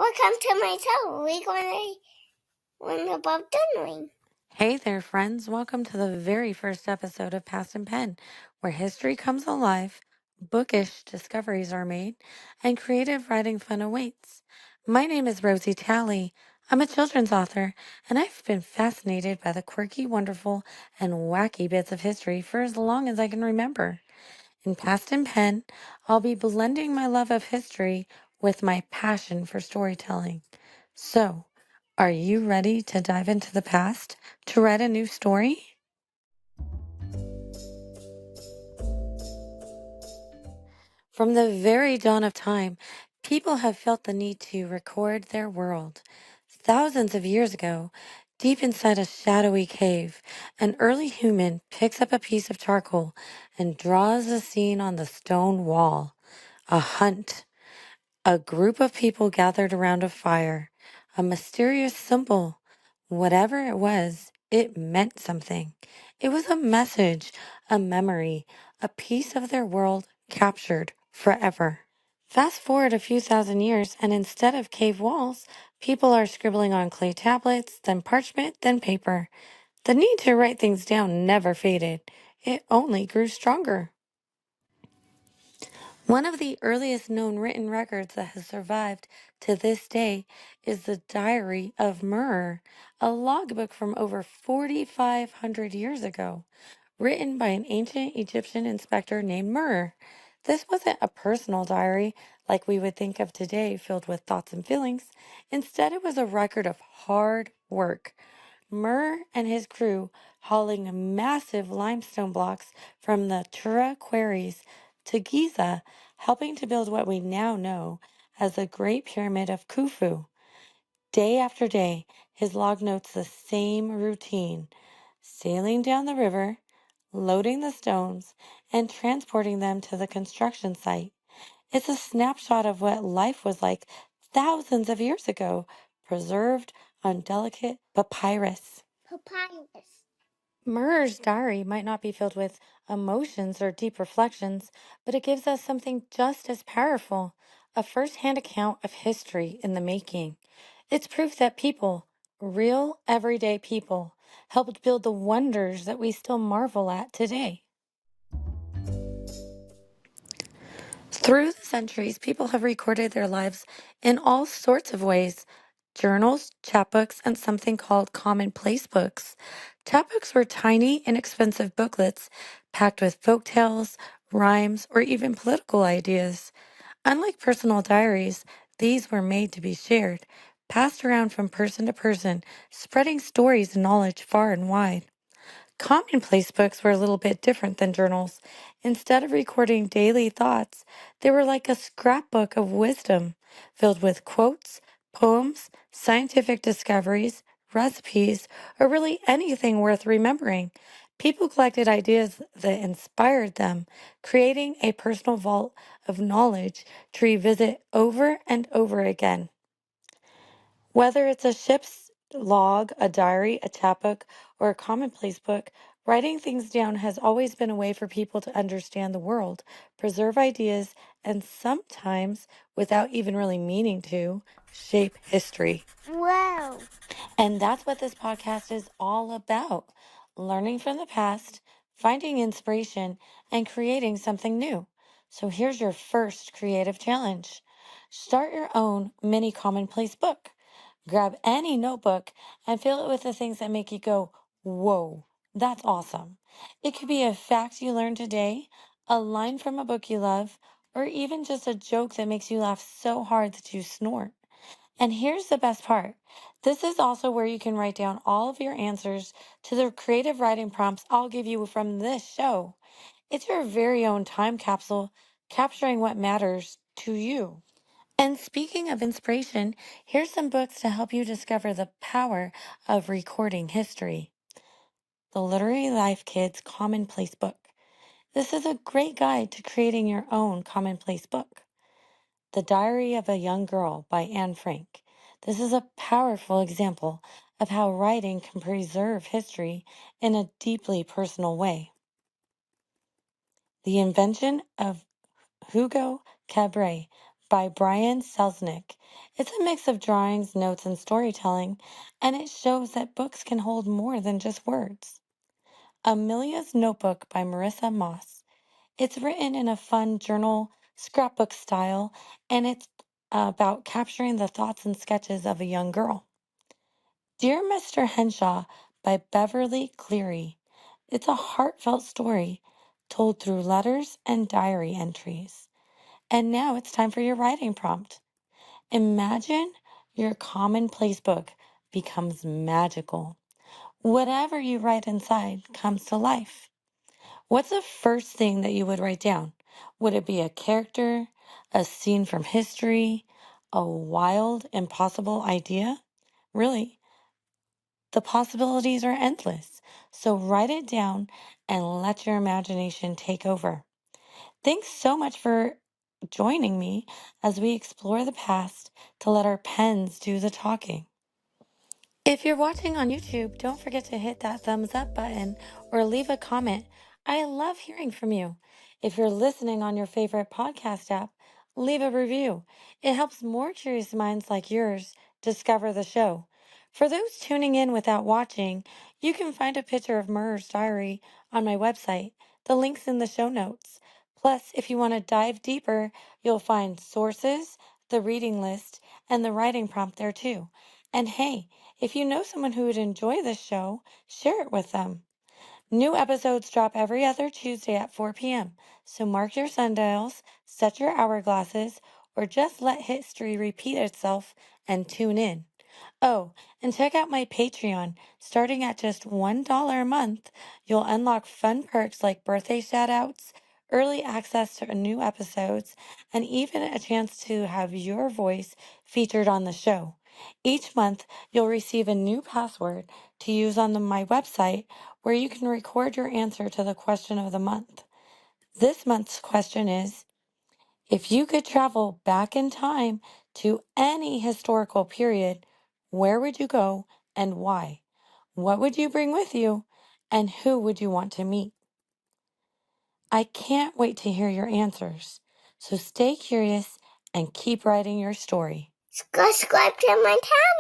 Welcome to my show. We're going to learn about doodling. Hey there, friends. Welcome to the very first episode of Past and Pen, where history comes alive, bookish discoveries are made, and creative writing fun awaits. My name is Rosie Talley. I'm a children's author, and I've been fascinated by the quirky, wonderful, and wacky bits of history for as long as I can remember. In Past and Pen, I'll be blending my love of history with my passion for storytelling. So, are you ready to dive into the past to write a new story? From the very dawn of time, people have felt the need to record their world. Thousands of years ago, deep inside a shadowy cave, an early human picks up a piece of charcoal and draws a scene on the stone wall. A hunt. A group of people gathered around a fire. A mysterious symbol. Whatever it was, it meant something. It was a message, a memory, a piece of their world captured forever. Fast forward a few thousand years, and instead of cave walls, people are scribbling on clay tablets, then parchment, then paper. The need to write things down never faded. It only grew stronger. One of the earliest known written records that has survived to this day is the Diary of Mur, a logbook from over 4,500 years ago, written by an ancient Egyptian inspector named Mur. This wasn't a personal diary like we would think of today, filled with thoughts and feelings. Instead, it was a record of hard work. Mur and his crew hauling massive limestone blocks from the Tura quarries to Giza, helping to build what we now know as the Great Pyramid of Khufu. Day after day, his log notes the same routine: sailing down the river, loading the stones, and transporting them to the construction site. It's a snapshot of what life was like thousands of years ago, preserved on delicate papyrus. Papyrus. Murr's diary might not be filled with emotions or deep reflections, but it gives us something just as powerful: a first-hand account of history in the making. It's proof that people, real everyday people, helped build the wonders that we still marvel at today. Through the centuries, people have recorded their lives in all sorts of ways: journals, chapbooks, and something called commonplace books. Chapbooks were tiny, inexpensive booklets packed with folk tales, rhymes, or even political ideas. Unlike personal diaries, these were made to be shared, passed around from person to person, spreading stories and knowledge far and wide. Commonplace books were a little bit different than journals. Instead of recording daily thoughts, they were like a scrapbook of wisdom, filled with quotes, poems, scientific discoveries, recipes, or really anything worth remembering. People collected ideas that inspired them, creating a personal vault of knowledge to revisit over and over again. Whether it's a ship's log, a diary, a chapbook, or a commonplace book, writing things down has always been a way for people to understand the world, preserve ideas, and sometimes, without even really meaning to, shape history. Wow. And that's what this podcast is all about: learning from the past, finding inspiration, and creating something new. So here's your first creative challenge: start your own mini commonplace book. Grab any notebook and fill it with the things that make you go, whoa, that's awesome. It could be a fact you learned today, a line from a book you love, or even just a joke that makes you laugh so hard that you snort. And here's the best part: this is also where you can write down all of your answers to the creative writing prompts I'll give you from this show. It's your very own time capsule, capturing what matters to you. And speaking of inspiration, here's some books to help you discover the power of recording history. The Literary Life Kids Commonplace Book. This is a great guide to creating your own commonplace book. The Diary of a Young Girl by Anne Frank. This is a powerful example of how writing can preserve history in a deeply personal way. The Invention of Hugo Cabret by Brian Selznick. It's a mix of drawings, notes, and storytelling, and it shows that books can hold more than just words. Amelia's Notebook by Marissa Moss. It's written in a fun journal scrapbook style, and it's about capturing the thoughts and sketches of a young girl. Dear Mr. Henshaw by Beverly Cleary. It's a heartfelt story told through letters and diary entries. And now it's time for your writing prompt. Imagine your commonplace book becomes magical. Whatever you write inside comes to life. What's the first thing that you would write down? Would it be a character, a scene from history, a wild, impossible idea? Really, the possibilities are endless. So write it down and let your imagination take over. Thanks so much for joining me as we explore the past to let our pens do the talking. If you're watching on YouTube, don't forget to hit that thumbs up button or leave a comment. I love hearing from you. If you're listening on your favorite podcast app, leave a review. It helps more curious minds like yours discover the show. For those tuning in without watching, you can find a picture of Murr's diary on my website. The link's in the show notes. Plus, if you want to dive deeper, you'll find sources, the reading list, and the writing prompt there too. And hey, if you know someone who would enjoy this show, share it with them. New episodes drop every other Tuesday at 4 p.m., so mark your sundials, set your hourglasses, or just let history repeat itself and tune in. Oh, and check out my Patreon. Starting at just $1 a month, you'll unlock fun perks like birthday shoutouts, early access to new episodes, and even a chance to have your voice featured on the show. Each month, you'll receive a new password to use on my website where you can record your answer to the question of the month. This month's question is, if you could travel back in time to any historical period, where would you go and why? What would you bring with you and who would you want to meet? I can't wait to hear your answers. So stay curious and keep writing your story. Subscribe to my channel.